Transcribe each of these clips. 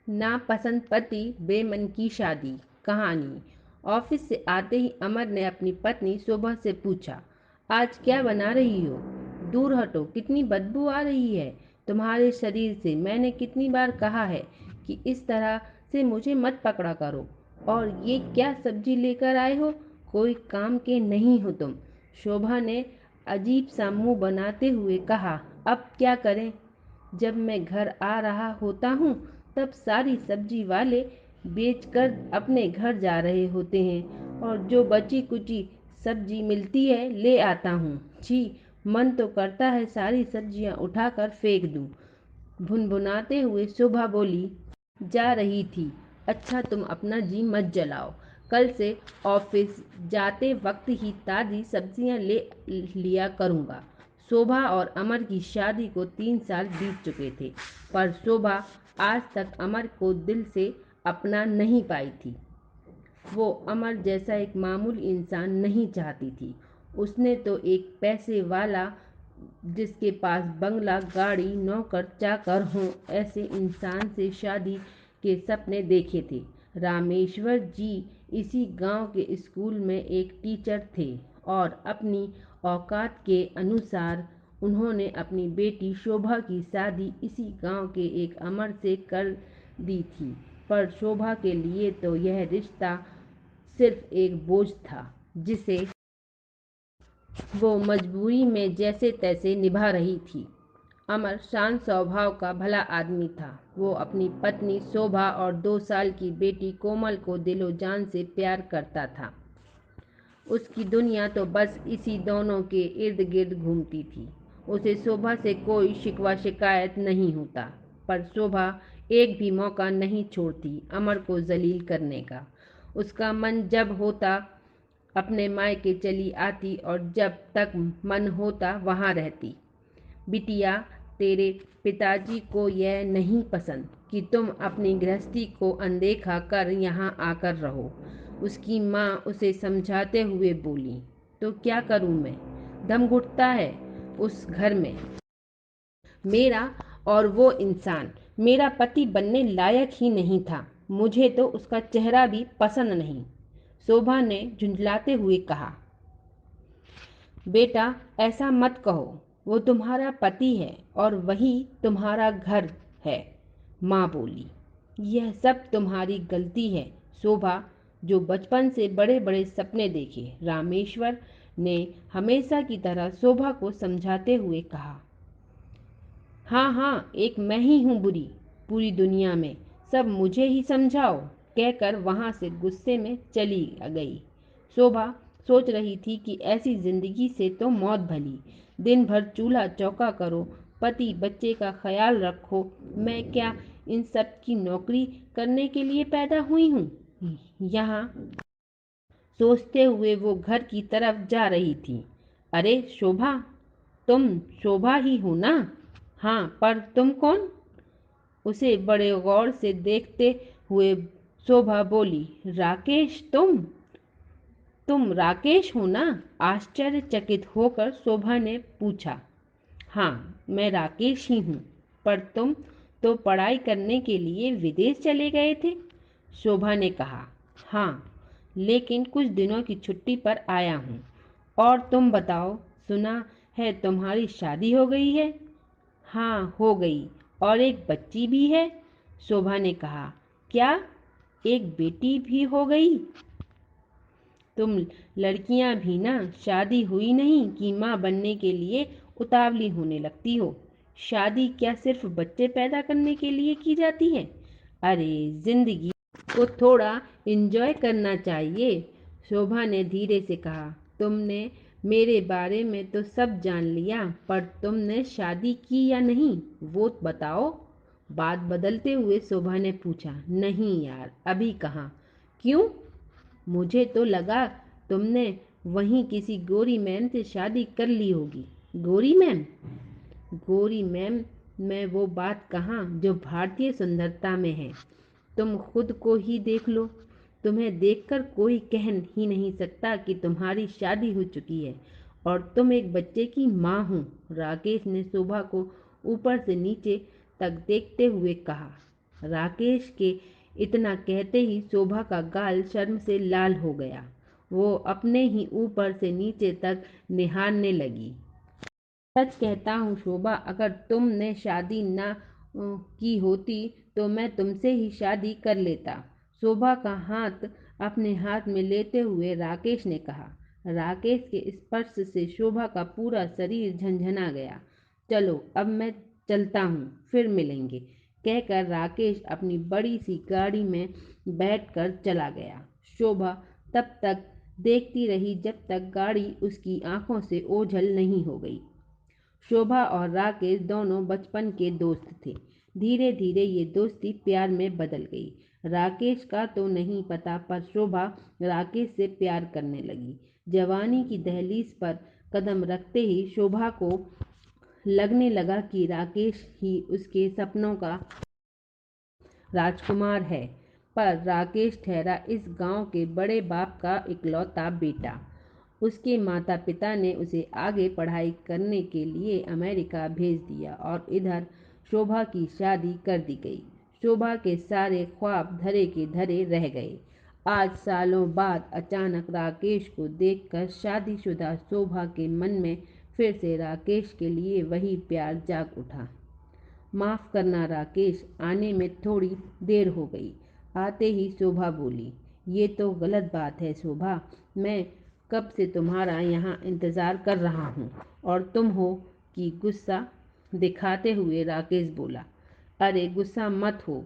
नापसंद पति बेमन की शादी। कहानी। ऑफिस से आते ही अमर ने अपनी पत्नी शोभा से पूछा, आज क्या बना रही हो? दूर हटो, कितनी बदबू आ रही है तुम्हारे शरीर से। मैंने कितनी बार कहा है कि इस तरह से मुझे मत पकड़ा करो। और ये क्या सब्जी लेकर आए हो? कोई काम के नहीं हो तुम। शोभा ने अजीब सा मुंह बनाते हुए कहा, अब क्या करें? जब मैं घर आ रहा होता हूँ तब सारी सब्जी वाले बेचकर अपने घर जा रहे होते हैं और जो बची कुची सब्जी मिलती है ले आता हूँ। छी, मन तो करता है सारी सब्जियाँ उठाकर फेंक दूँ। भुनभुनाते हुए शोभा बोली, जा रही थी। अच्छा, तुम अपना जी मत जलाओ। कल से ऑफिस जाते वक्त ही ताज़ी सब्जियां ले लिया करूँगा। शोभा और अमर की शादी को 3 साल बीत चुके थे, पर शोभा आज तक अमर को दिल से अपना नहीं पाई थी। वो अमर जैसा एक मामूली इंसान नहीं चाहती थी। उसने तो एक पैसे वाला, जिसके पास बंगला, गाड़ी, नौकर चाकर हों, ऐसे इंसान से शादी के सपने देखे थे। रामेश्वर जी इसी गांव के स्कूल में एक टीचर थे और अपनी औकात के अनुसार उन्होंने अपनी बेटी शोभा की शादी इसी गांव के एक अमर से कर दी थी। पर शोभा के लिए तो यह रिश्ता सिर्फ एक बोझ था, जिसे वो मजबूरी में जैसे तैसे निभा रही थी। अमर शांत स्वभाव का भला आदमी था। वो अपनी पत्नी शोभा और 2 साल की बेटी कोमल को दिलो जान से प्यार करता था। उसकी दुनिया तो बस इसी दोनों के इर्द गिर्द घूमती थी। उसे शोभा से कोई शिकवा शिकायत नहीं होता, पर शोभा एक भी मौका नहीं छोड़ती अमर को जलील करने का। उसका मन जब होता अपने मायके चली आती और जब तक मन होता वहाँ रहती। बिटिया, तेरे पिताजी को यह नहीं पसंद कि तुम अपनी गृहस्थी को अनदेखा कर यहाँ आकर रहो। उसकी माँ उसे समझाते हुए बोली। तो क्या करूँ मैं? दम घुटता है उस घर में मेरा। और वो इंसान मेरा पति बनने लायक ही नहीं था। मुझे तो उसका चेहरा भी पसंद नहीं। शोभा ने झुंझलाते हुए कहा, बेटा ऐसा मत कहो। वो तुम्हारा पति है और वही तुम्हारा घर है। माँ बोली, यह सब तुम्हारी गलती है शोभा, जो बचपन से बड़े बड़े सपने देखे। रामेश्वर ने हमेशा की तरह शोभा को समझाते हुए कहा, हाँ हाँ, एक मैं ही हूँ बुरी पूरी दुनिया में। सब मुझे ही समझाओ, कहकर वहाँ से गुस्से में चली गई। शोभा सोच रही थी कि ऐसी जिंदगी से तो मौत भली। दिन भर चूल्हा चौका करो, पति बच्चे का ख्याल रखो। मैं क्या इन सब की नौकरी करने के लिए पैदा हुई हूँ? यहाँ सोचते हुए वो घर की तरफ जा रही थी। अरे शोभा, तुम शोभा ही हो ना? हाँ, पर तुम कौन? उसे बड़े गौर से देखते हुए शोभा बोली, राकेश, तुम राकेश हो ना? आश्चर्यचकित होकर शोभा ने पूछा। हाँ, मैं राकेश ही हूँ। पर तुम तो पढ़ाई करने के लिए विदेश चले गए थे। शोभा ने कहा, हाँ, लेकिन कुछ दिनों की छुट्टी पर आया हूँ। और तुम बताओ, सुना है तुम्हारी शादी हो गई है? हाँ, हो गई, और एक बच्ची भी है। शोभा ने कहा, क्या एक बेटी भी हो गई? तुम लड़कियां भी ना शादी हुई नहीं कि माँ बनने के लिए उतावली होने लगती हो। शादी क्या सिर्फ बच्चे पैदा करने के लिए की जाती है? अरे, जिंदगी को थोड़ा एंजॉय करना चाहिए। शोभा ने धीरे से कहा, तुमने मेरे बारे में तो सब जान लिया, पर तुमने शादी की या नहीं वो बताओ। बात बदलते हुए शोभा ने पूछा, नहीं यार, अभी कहाँ। क्यों? मुझे तो लगा तुमने वहीं किसी गोरी मैम से शादी कर ली होगी। गोरी मैम? गोरी मैम में वो बात कहाँ जो भारतीय सुंदरता में है। तुम खुद को ही देख लो। तुम्हें देखकर कोई कह ही नहीं सकता कि तुम्हारी शादी हो चुकी है और तुम एक बच्चे की माँ हो। राकेश ने शोभा को ऊपर से नीचे तक देखते हुए कहा। राकेश के इतना कहते ही शोभा का गाल शर्म से लाल हो गया। वो अपने ही ऊपर से नीचे तक निहारने लगी। सच कहता हूँ शोभा, अगर तुमने शादी ना की होती तो मैं तुमसे ही शादी कर लेता। शोभा का हाथ अपने हाथ में लेते हुए राकेश ने कहा। राकेश के स्पर्श से शोभा का पूरा शरीर झंझना गया। चलो अब मैं चलता हूँ, फिर मिलेंगे, कहकर राकेश अपनी बड़ी सी गाड़ी में बैठकर चला गया। शोभा तब तक देखती रही जब तक गाड़ी उसकी आंखों से ओझल नहीं हो गई। शोभा और राकेश दोनों बचपन के दोस्त थे। धीरे धीरे ये दोस्ती प्यार में बदल गई। राकेश का तो नहीं पता, पर शोभा राकेश से प्यार करने लगी। जवानी की दहलीज पर कदम रखते ही शोभा को लगने लगा कि राकेश ही उसके सपनों का राजकुमार है। पर राकेश ठहरा इस गांव के बड़े बाप का इकलौता बेटा। उसके माता पिता ने उसे आगे पढ़ाई करने के लिए अमेरिका भेज दिया और इधर शोभा की शादी कर दी गई। शोभा के सारे ख्वाब धरे के धरे रह गए। आज सालों बाद अचानक राकेश को देखकर शादीशुदा शोभा के मन में फिर से राकेश के लिए वही प्यार जाग उठा। माफ़ करना राकेश, आने में थोड़ी देर हो गई। आते ही शोभा बोली, ये तो गलत बात है शोभा, मैं कब से तुम्हारा यहाँ इंतज़ार कर रहा हूँ और तुम हो कि गुस्सा दिखाते हुए राकेश बोला। अरे गुस्सा मत हो,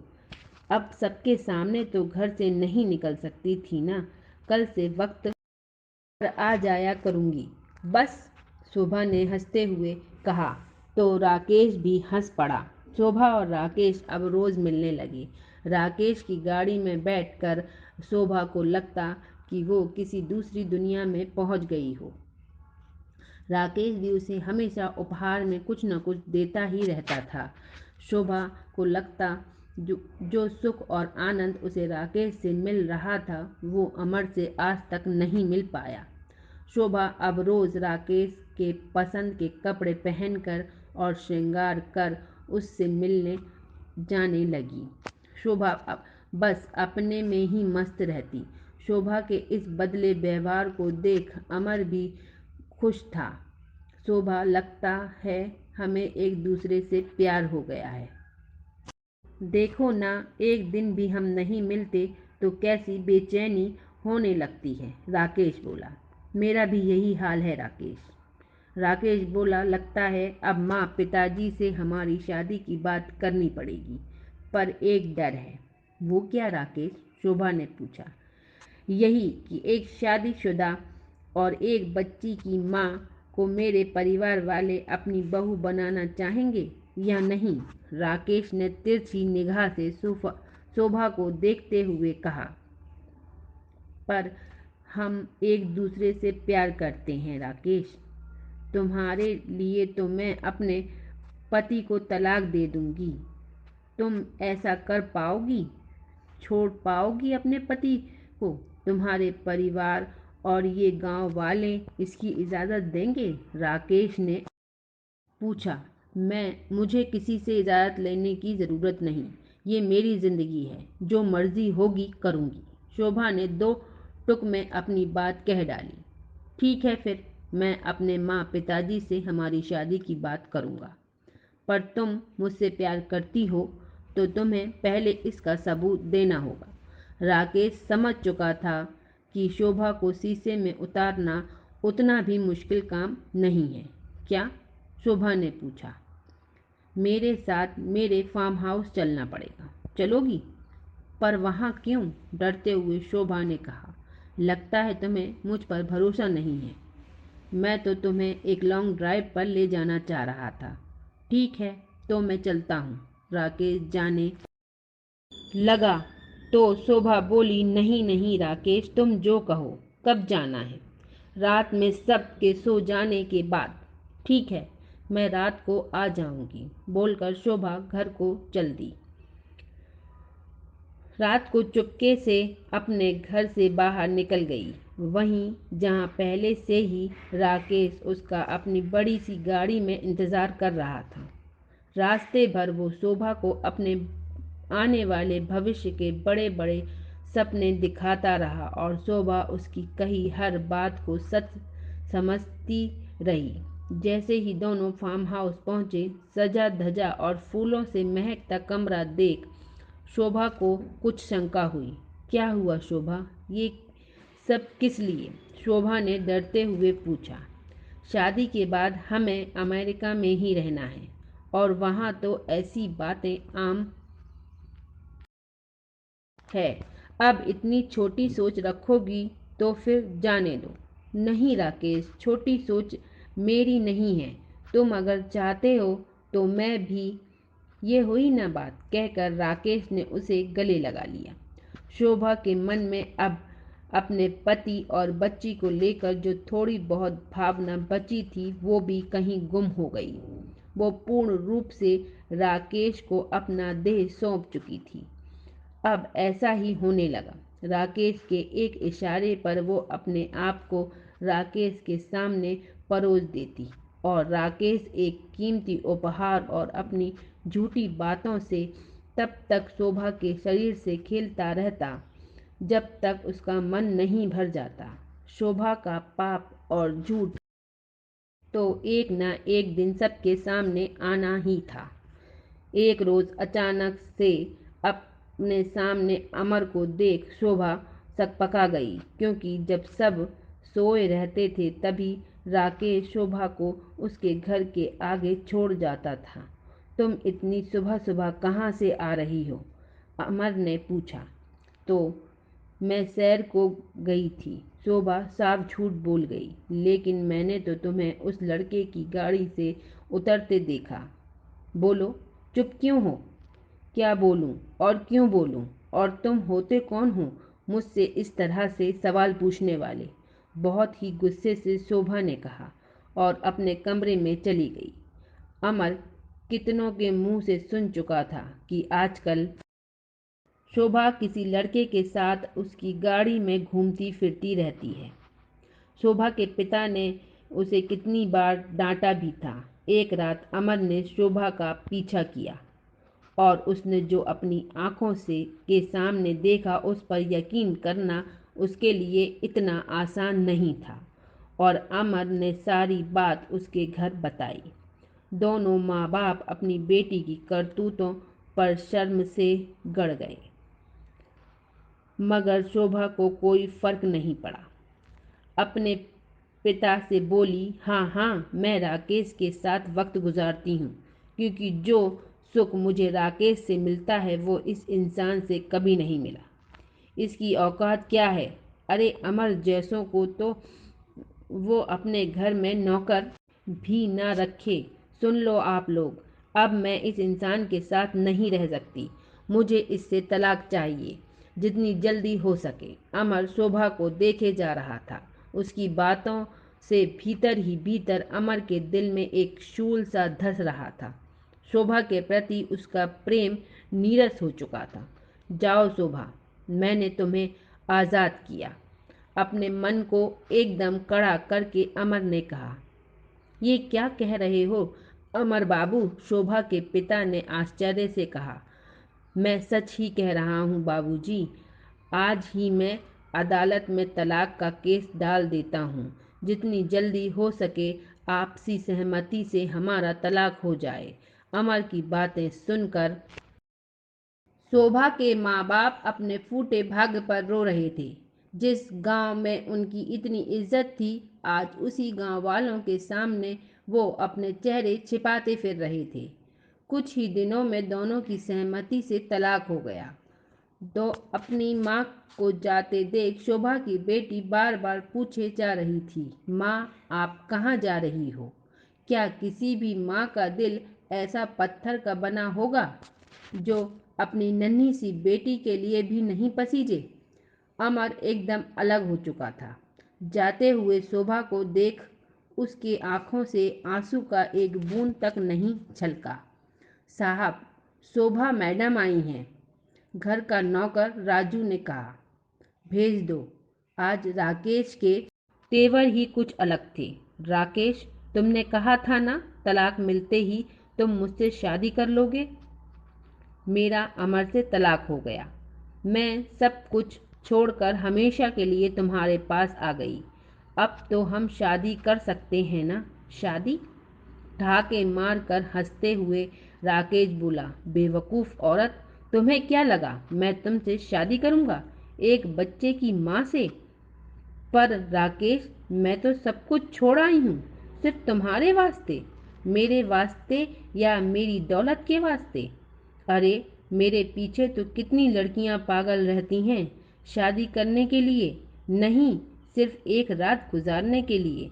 अब सबके सामने तो घर से नहीं निकल सकती थी ना, कल से वक्त पर आ जाया करूँगी बस, शोभा ने हंसते हुए कहा। तो राकेश भी हंस पड़ा। शोभा और राकेश अब रोज़ मिलने लगे। राकेश की गाड़ी में बैठकर शोभा को लगता कि वो किसी दूसरी दुनिया में पहुंच गई हो। राकेश भी उसे हमेशा उपहार में कुछ न कुछ देता ही रहता था। शोभा को लगता जो सुख और आनंद उसे राकेश से मिल रहा था वो अमर से आज तक नहीं मिल पाया। शोभा अब रोज़ राकेश के पसंद के कपड़े पहनकर और श्रृंगार कर उससे मिलने जाने लगी। शोभा अब बस अपने में ही मस्त रहती। शोभा के इस बदले व्यवहार को देख अमर भी खुश था। शोभा, लगता है हमें एक दूसरे से प्यार हो गया है। देखो ना, एक दिन भी हम नहीं मिलते तो कैसी बेचैनी होने लगती है, राकेश बोला। मेरा भी यही हाल है राकेश। राकेश बोला, लगता है अब माँ पिताजी से हमारी शादी की बात करनी पड़ेगी, पर एक डर है। वो क्या राकेश? शोभा ने पूछा। यही कि एक शादीशुदा और एक बच्ची की माँ को मेरे परिवार वाले अपनी बहू बनाना चाहेंगे या नहीं, राकेश ने तिरछी निगाह से शोभा को देखते हुए कहा। पर हम एक दूसरे से प्यार करते हैं राकेश। तुम्हारे लिए तो मैं अपने पति को तलाक दे दूंगी। तुम ऐसा कर पाओगी? छोड़ पाओगी अपने पति को? तुम्हारे परिवार और ये गांव वाले इसकी इजाज़त देंगे? राकेश ने पूछा। मुझे किसी से इजाज़त लेने की ज़रूरत नहीं। ये मेरी ज़िंदगी है, जो मर्ज़ी होगी करूँगी। शोभा ने दो टुक में अपनी बात कह डाली। ठीक है फिर, मैं अपने माँ पिताजी से हमारी शादी की बात करूँगा। पर तुम मुझसे प्यार करती हो तो तुम्हें पहले इसका सबूत देना होगा। राकेश समझ चुका था कि शोभा को शीशे में उतारना उतना भी मुश्किल काम नहीं है। क्या? शोभा ने पूछा। मेरे साथ मेरे फार्म हाउस चलना पड़ेगा, चलोगी? पर वहाँ क्यों? डरते हुए शोभा ने कहा। लगता है तुम्हें मुझ पर भरोसा नहीं है। मैं तो तुम्हें एक लॉन्ग ड्राइव पर ले जाना चाह रहा था। ठीक है, तो मैं चलता हूँ, राकेश जाने लगा तो शोभा बोली, नहीं नहीं राकेश, तुम जो कहो। कब जाना है? रात में सब के सो जाने के बाद। ठीक है, मैं रात को आ जाऊंगी, बोलकर शोभा घर को चल दी। रात को चुपके से अपने घर से बाहर निकल गई, वहीं जहां पहले से ही राकेश उसका अपनी बड़ी सी गाड़ी में इंतज़ार कर रहा था। रास्ते भर वो शोभा को अपने आने वाले भविष्य के बड़े बड़े सपने दिखाता रहा और शोभा उसकी कही हर बात को सच समझती रही। जैसे ही दोनों फार्म हाउस पहुंचे, सजा धजा और फूलों से महकता कमरा देख शोभा को कुछ शंका हुई। क्या हुआ शोभा, ये सब किस लिए? शोभा ने डरते हुए पूछा। शादी के बाद हमें अमेरिका में ही रहना है और वहाँ तो ऐसी बातें आम है। अब इतनी छोटी सोच रखोगी तो फिर जाने दो। नहीं राकेश, छोटी सोच मेरी नहीं है। तुम अगर चाहते हो तो मैं भी। ये हुई ना बात, कहकर राकेश ने उसे गले लगा लिया। शोभा के मन में अब अपने पति और बच्ची को लेकर जो थोड़ी बहुत भावना बची थी वो भी कहीं गुम हो गई। वो पूर्ण रूप से राकेश को अपना देह सौंप चुकी थी। अब ऐसा ही होने लगा। राकेश के एक इशारे पर वो अपने आप को राकेश के सामने परोस देती और राकेश एक कीमती उपहार और अपनी झूठी बातों से तब तक शोभा के शरीर से खेलता रहता जब तक उसका मन नहीं भर जाता। शोभा का पाप और झूठ तो एक न एक दिन सबके सामने आना ही था। एक रोज अचानक से अपने सामने अमर को देख शोभा सकपका गई, क्योंकि जब सब सोए रहते थे तभी राकेश शोभा को उसके घर के आगे छोड़ जाता था। तुम इतनी सुबह सुबह कहाँ से आ रही हो? अमर ने पूछा। तो मैं सैर को गई थी, शोभा साफ झूठ बोल गई। लेकिन मैंने तो तुम्हें उस लड़के की गाड़ी से उतरते देखा। बोलो, चुप क्यों हो? क्या बोलूं और क्यों बोलूं? और तुम होते कौन हो मुझसे इस तरह से सवाल पूछने वाले? बहुत ही गुस्से से शोभा ने कहा और अपने कमरे में चली गई। अमर कितनों के मुंह से सुन चुका था कि आजकल शोभा किसी लड़के के साथ उसकी गाड़ी में घूमती फिरती रहती है। शोभा के पिता ने उसे कितनी बार डांटा भी था। एक रात अमर ने शोभा का पीछा किया और उसने जो अपनी आंखों से के सामने देखा उस पर यकीन करना उसके लिए इतना आसान नहीं था और अमर ने सारी बात उसके घर बताई। दोनों माँ बाप अपनी बेटी की करतूतों पर शर्म से गड़ गए, मगर शोभा को कोई फर्क नहीं पड़ा। अपने पिता से बोली, हाँ हाँ, मैं राकेश के साथ वक्त गुजारती हूँ, क्योंकि जो सुख मुझे राकेश से मिलता है वो इस इंसान से कभी नहीं मिला। इसकी औकात क्या है? अरे अमर जैसों को तो वो अपने घर में नौकर भी ना रखे। सुन लो आप लोग, अब मैं इस इंसान के साथ नहीं रह सकती। मुझे इससे तलाक चाहिए, जितनी जल्दी हो सके। अमर शोभा को देखे जा रहा था। उसकी बातों से भीतर ही भीतर अमर के दिल में एक शूल सा धस रहा था। शोभा के प्रति उसका प्रेम नीरस हो चुका था। जाओ शोभा, मैंने तुम्हें आज़ाद किया, अपने मन को एकदम कड़ा करके अमर ने कहा। ये क्या कह रहे हो अमर बाबू? शोभा के पिता ने आश्चर्य से कहा। मैं सच ही कह रहा हूँ बाबूजी। आज ही मैं अदालत में तलाक का केस डाल देता हूँ। जितनी जल्दी हो सके आपसी सहमति से हमारा तलाक हो जाए। अमर की बातें सुनकर शोभा के माँ बाप अपने फूटे भाग्य पर रो रहे थे। जिस गांव में उनकी इतनी इज्जत थी, आज उसी गांव वालों के सामने वो अपने चेहरे छिपाते फिर रहे थे। कुछ ही दिनों में दोनों की सहमति से तलाक हो गया। तो अपनी माँ को जाते देख शोभा की बेटी बार बार पूछे जा रही थी, माँ आप कहाँ जा रही हो? क्या किसी भी माँ का दिल ऐसा पत्थर का बना होगा जो अपनी नन्ही सी बेटी के लिए भी नहीं पसीजे? अमर एकदम अलग हो चुका था। जाते हुए शोभा को देख उसकी आंखों से आंसू का एक बूंद तक नहीं छलका। साहब, शोभा मैडम आई हैं, घर का नौकर राजू ने कहा। भेज दो। आज राकेश के तेवर ही कुछ अलग थे। राकेश, तुमने कहा था ना तलाक मिलते ही तुम मुझसे शादी कर लोगे। मेरा अमर से तलाक हो गया। मैं सब कुछ छोड़कर हमेशा के लिए तुम्हारे पास आ गई। अब तो हम शादी कर सकते हैं ना? शादी? ठहाके मारकर हंसते हुए राकेश बोला, बेवकूफ़ औरत, तुम्हें क्या लगा मैं तुमसे शादी करूंगा, एक बच्चे की माँ से? पर राकेश, मैं तो सब कुछ छोड़ आई हूँ, सिर्फ तुम्हारे वास्ते। मेरे वास्ते या मेरी दौलत के वास्ते? अरे, मेरे पीछे तो कितनी लड़कियां पागल रहती हैं शादी करने के लिए, नहीं, सिर्फ एक रात गुजारने के लिए।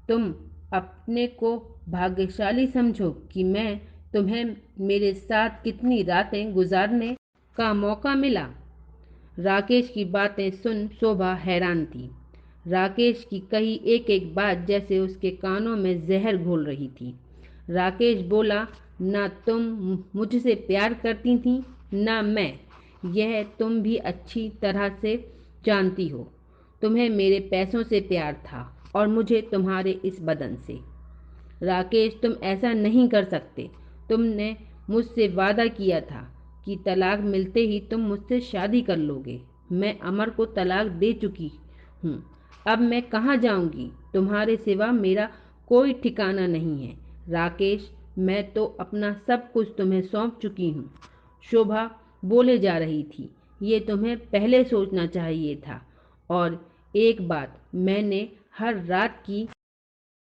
तुम अपने को भाग्यशाली समझो कि मैं तुम्हें मेरे साथ कितनी रातें गुजारने का मौका मिला। राकेश की बातें सुन शोभा हैरान थी। राकेश की कही एक एक बात जैसे उसके कानों में जहर घोल रही थी। राकेश बोला, ना तुम मुझसे प्यार करती थी, ना मैं। यह तुम भी अच्छी तरह से जानती हो। तुम्हें मेरे पैसों से प्यार था और मुझे तुम्हारे इस बदन से। राकेश, तुम ऐसा नहीं कर सकते। तुमने मुझसे वादा किया था कि तलाक मिलते ही तुम मुझसे शादी कर लोगे। मैं अमर को तलाक दे चुकी हूँ। अब मैं कहाँ जाऊँगी? तुम्हारे सिवा मेरा कोई ठिकाना नहीं है। राकेश, मैं तो अपना सब कुछ तुम्हें सौंप चुकी हूँ। शोभा बोले जा रही थी, ये तुम्हें पहले सोचना चाहिए था। और एक बात, मैंने हर रात की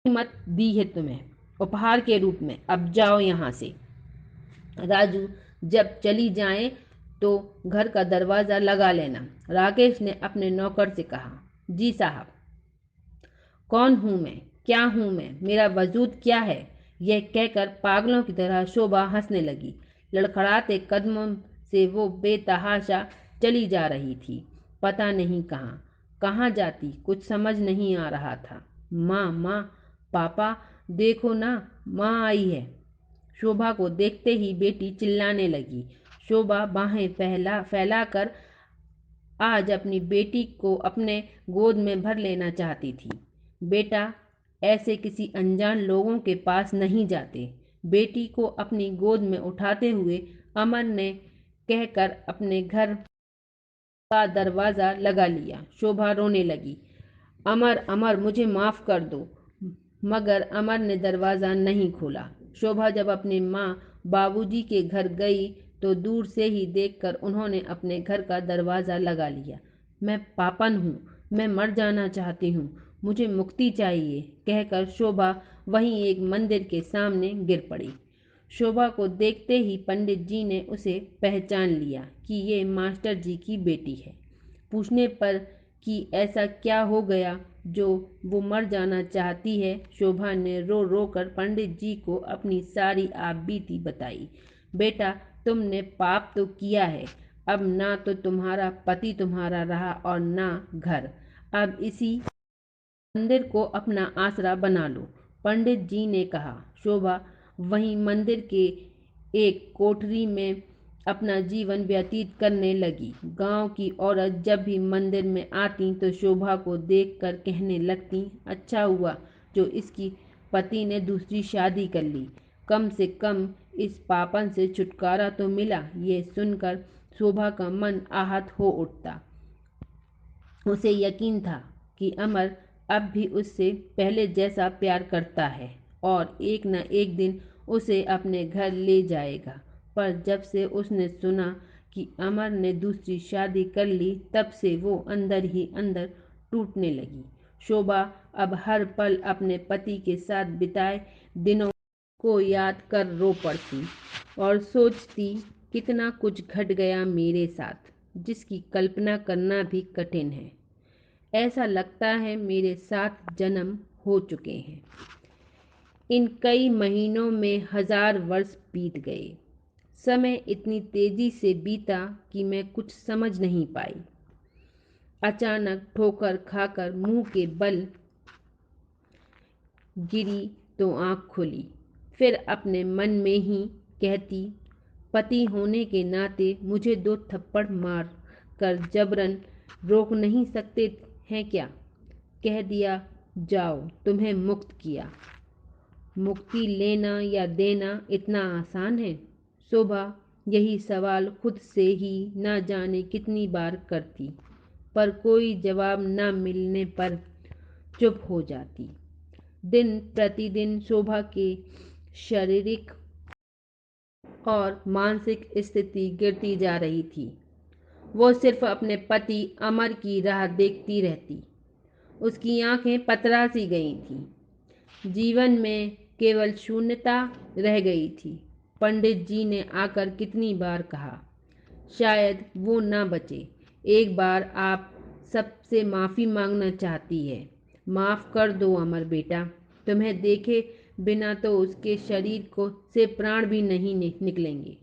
कीमत दी है तुम्हें उपहार के रूप में। अब जाओ यहाँ से। राजू, जब चली जाएं तो घर का दरवाज़ा लगा लेना। राकेश ने अपने नौकर से कहा। जी साहब। कौन हूँ मैं? क्या हूँ मैं? मेरा वजूद क्या है? यह कहकर पागलों की तरह शोभा हंसने लगी। लड़खड़ाते कदमों से वो बेतहाशा चली जा रही थी। पता नहीं कहाँ कहाँ जाती, कुछ समझ नहीं आ रहा था। माँ, माँ, पापा, देखो ना, माँ आई है। शोभा को देखते ही बेटी चिल्लाने लगी। शोभा बाहें फैलाकर आज अपनी बेटी को अपने गोद में भर लेना चाहती थी। बेटा, ऐसे किसी अनजान लोगों के पास नहीं जाते। बेटी को अपनी गोद में उठाते हुए अमर ने कहकर अपने घर का दरवाज़ा लगा लिया। शोभा रोने लगी। अमर, अमर, मुझे माफ़ कर दो। मगर अमर ने दरवाज़ा नहीं खोला। शोभा जब अपनी माँ बाबूजी के घर गई तो दूर से ही देखकर उन्होंने अपने घर का दरवाज़ा लगा लिया। मैं पापन हूँ, मैं मर जाना चाहती हूँ, मुझे मुक्ति चाहिए, कहकर शोभा वहीं एक मंदिर के सामने गिर पड़ी। शोभा को देखते ही पंडित जी ने उसे पहचान लिया कि ये मास्टर जी की बेटी है। पूछने पर कि ऐसा क्या हो गया जो वो मर जाना चाहती है, शोभा ने रो रो कर पंडित जी को अपनी सारी आप बीती बताई। बेटा, तुमने पाप तो किया है। अब ना तो तुम्हारा पति तुम्हारा रहा और ना घर। अब इसी मंदिर को अपना आसरा बना लो, पंडित जी ने कहा। शोभा वहीं मंदिर के एक कोठरी में अपना जीवन व्यतीत करने लगी। गांव की औरत जब भी मंदिर में आती तो शोभा को देखकर कहने लगती, अच्छा हुआ जो इसकी पति ने दूसरी शादी कर ली, कम से कम इस पापन से छुटकारा तो मिला। ये सुनकर शोभा का मन आहत हो उठता। उसे यकीन था कि अमर अब भी उससे पहले जैसा प्यार करता है और एक न एक दिन उसे अपने घर ले जाएगा। पर जब से उसने सुना कि अमर ने दूसरी शादी कर ली, तब से वो अंदर ही अंदर टूटने लगी। शोभा अब हर पल अपने पति के साथ बिताए दिनों को याद कर रो पड़ती और सोचती, कितना कुछ घट गया मेरे साथ जिसकी कल्पना करना भी कठिन है। ऐसा लगता है मेरे 7 जन्म हो चुके हैं। इन कई महीनों में 1000 वर्ष बीत गए। समय इतनी तेजी से बीता कि मैं कुछ समझ नहीं पाई। अचानक ठोकर खाकर मुंह के बल गिरी तो आंख खुली। फिर अपने मन में ही कहती, पति होने के नाते मुझे 2 थप्पड़ मार कर जबरन रोक नहीं सकते हैं क्या? कह दिया, जाओ, तुम्हें मुक्त किया। मुक्ति लेना या देना इतना आसान है? शोभा यही सवाल खुद से ही न जाने कितनी बार करती, पर कोई जवाब न मिलने पर चुप हो जाती। दिन प्रतिदिन शोभा के शारीरिक और मानसिक स्थिति गिरती जा रही थी। वो सिर्फ अपने पति अमर की राह देखती रहती। उसकी आंखें पतरा सी गई थीं। जीवन में केवल शून्यता रह गई थी। पंडित जी ने आकर कितनी बार कहा, शायद वो ना बचे। एक बार आप सबसे माफ़ी मांगना चाहती है। माफ़ कर दो अमर बेटा। तुम्हें देखे बिना तो उसके शरीर को से प्राण भी नहीं निकलेंगे।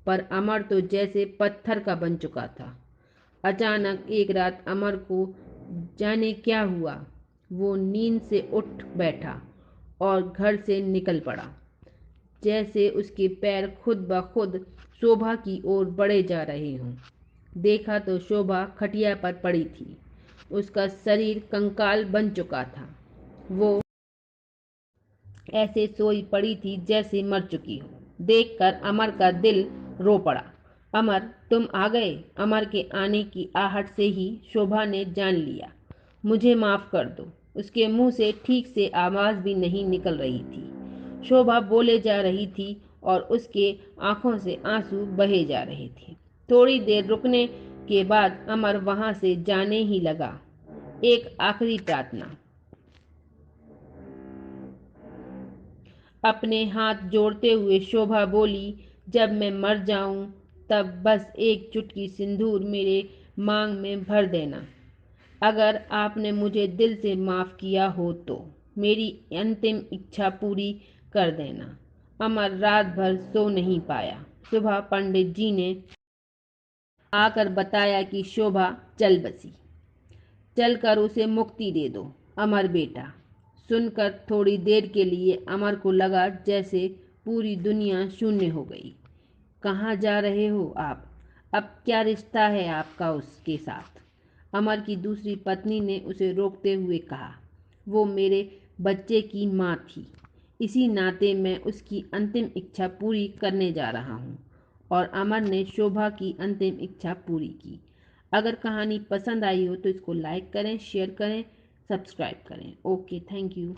पर अमर तो जैसे पत्थर का बन चुका था। अचानक एक रात अमर को जाने क्या हुआ, वो नींद से उठ बैठा और घर से निकल पड़ा। जैसे उसके पैर खुद ब खुद शोभा की ओर बढ़े जा रहे हों। देखा तो शोभा खटिया पर पड़ी थी। उसका शरीर कंकाल बन चुका था। वो ऐसे सोई पड़ी थी जैसे मर चुकी हो। देखकर अमर का दिल रो पड़ा। अमर, तुम आ गए। अमर के आने की आहट से ही शोभा ने जान लिया। मुझे माफ़ कर दो। उसके मुंह से ठीक से आवाज़ भी नहीं निकल रही थी। शोभा बोले जा रही थी और उसके आंखों से आंसू बहे जा रहे थे। थोड़ी देर रुकने के बाद अमर वहां से जाने ही लगा। एक आखिरी प्रार्थना। अपने हाथ जोड़ते हुए शोभा बोली, जब मैं मर जाऊं तब बस एक चुटकी सिंदूर मेरे मांग में भर देना। अगर आपने मुझे दिल से माफ़ किया हो तो मेरी अंतिम इच्छा पूरी कर देना। अमर रात भर सो नहीं पाया। सुबह पंडित जी ने आकर बताया कि शोभा चल बसी। चलकर उसे मुक्ति दे दो अमर बेटा। सुनकर थोड़ी देर के लिए अमर को लगा जैसे पूरी दुनिया शून्य हो गई। कहाँ जा रहे हो आप? अब क्या रिश्ता है आपका उसके साथ? अमर की दूसरी पत्नी ने उसे रोकते हुए कहा, वो मेरे बच्चे की माँ थी। इसी नाते मैं उसकी अंतिम इच्छा पूरी करने जा रहा हूँ। और अमर ने शोभा की अंतिम इच्छा पूरी की। अगर कहानी पसंद आई हो तो इसको लाइक करें, शेयर करें, सब्सक्राइब करें। Okay, thank you.